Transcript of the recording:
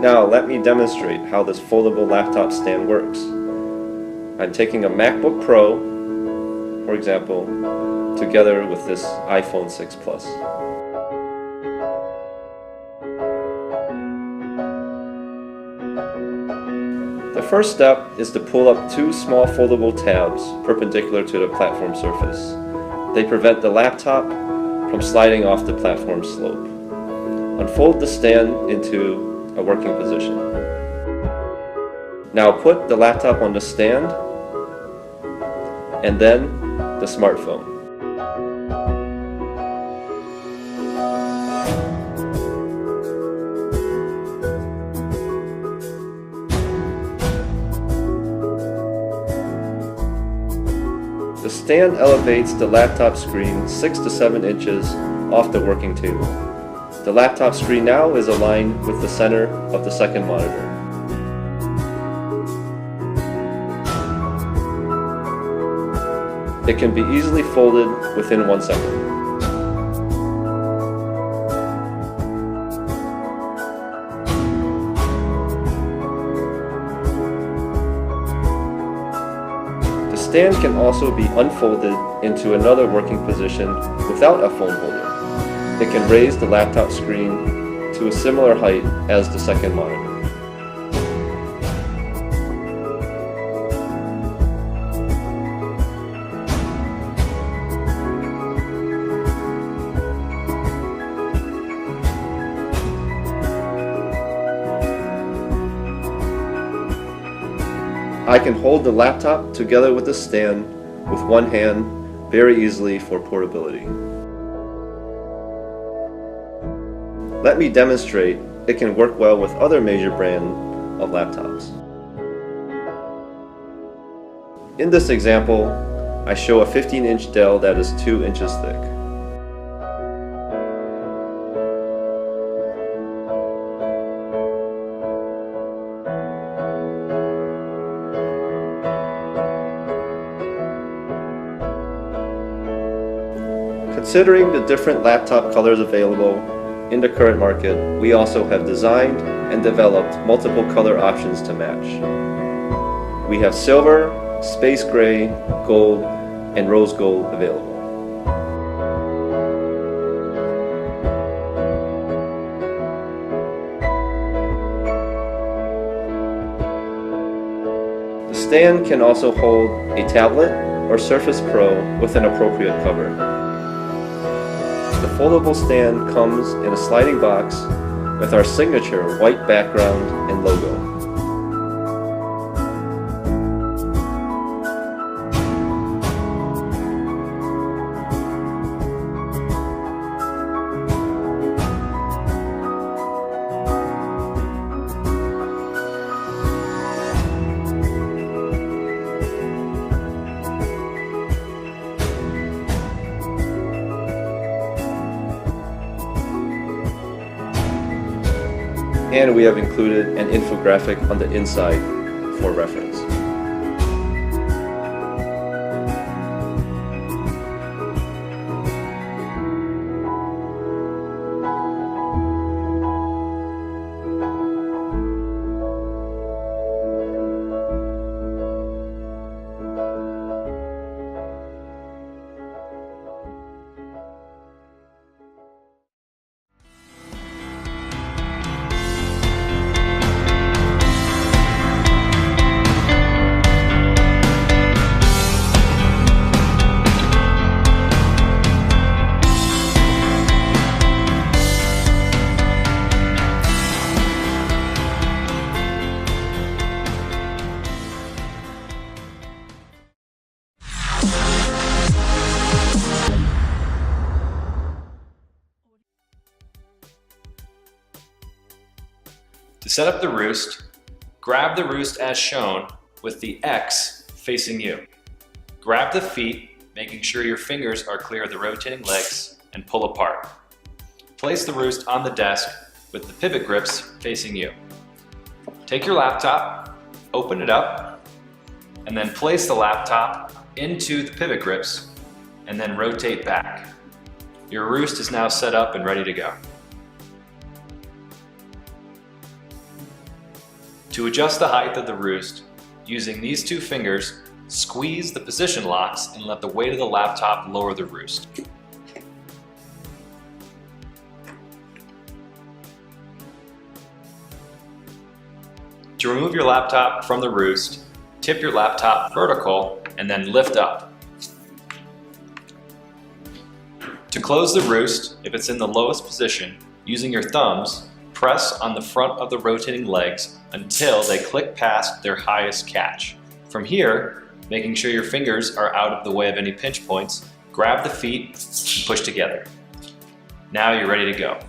Now let me demonstrate how this foldable laptop stand works. I'm taking a MacBook Pro, for example, together with this iPhone 6 Plus. The first step is to pull up two small foldable tabs perpendicular to the platform surface. They prevent the laptop from sliding off the platform slope. Unfold the stand into a working position. Now put the laptop on the stand and then the smartphone. The stand elevates the laptop screen 6 to 7 inches off the working table. The laptop screen now is aligned with the center of the second monitor. It can be easily folded within 1 second. The stand can also be unfolded into another working position without a phone holder. It can raise the laptop screen to a similar height as the second monitor. I can hold the laptop together with the stand with one hand very easily for portability. Let me demonstrate it can work well with other major brands of laptops. In this example, I show a 15-inch Dell that is 2 inches thick. Considering the different laptop colors available in the current market, we also have designed and developed multiple color options to match. We have silver, space gray, gold, and rose gold available. The stand can also hold a tablet or Surface Pro with an appropriate cover. The foldable stand comes in a sliding box with our signature white background and logo. And we have included an infographic on the inside for reference. To set up the Roost, grab the Roost as shown with the X facing you. Grab the feet, making sure your fingers are clear of the rotating legs, and pull apart. Place the Roost on the desk with the pivot grips facing you. Take your laptop, open it up, and then place the laptop into the pivot grips, and then rotate back. Your Roost is now set up and ready to go. To adjust the height of the roost, using these two fingers, squeeze the position locks and let the weight of the laptop lower the roost. To remove your laptop from the roost, tip your laptop vertical and then lift up. To close the roost, if it's in the lowest position, using your thumbs, press on the front of the rotating legs until they click past their highest catch. From here, making sure your fingers are out of the way of any pinch points, grab the feet and push together. Now you're ready to go.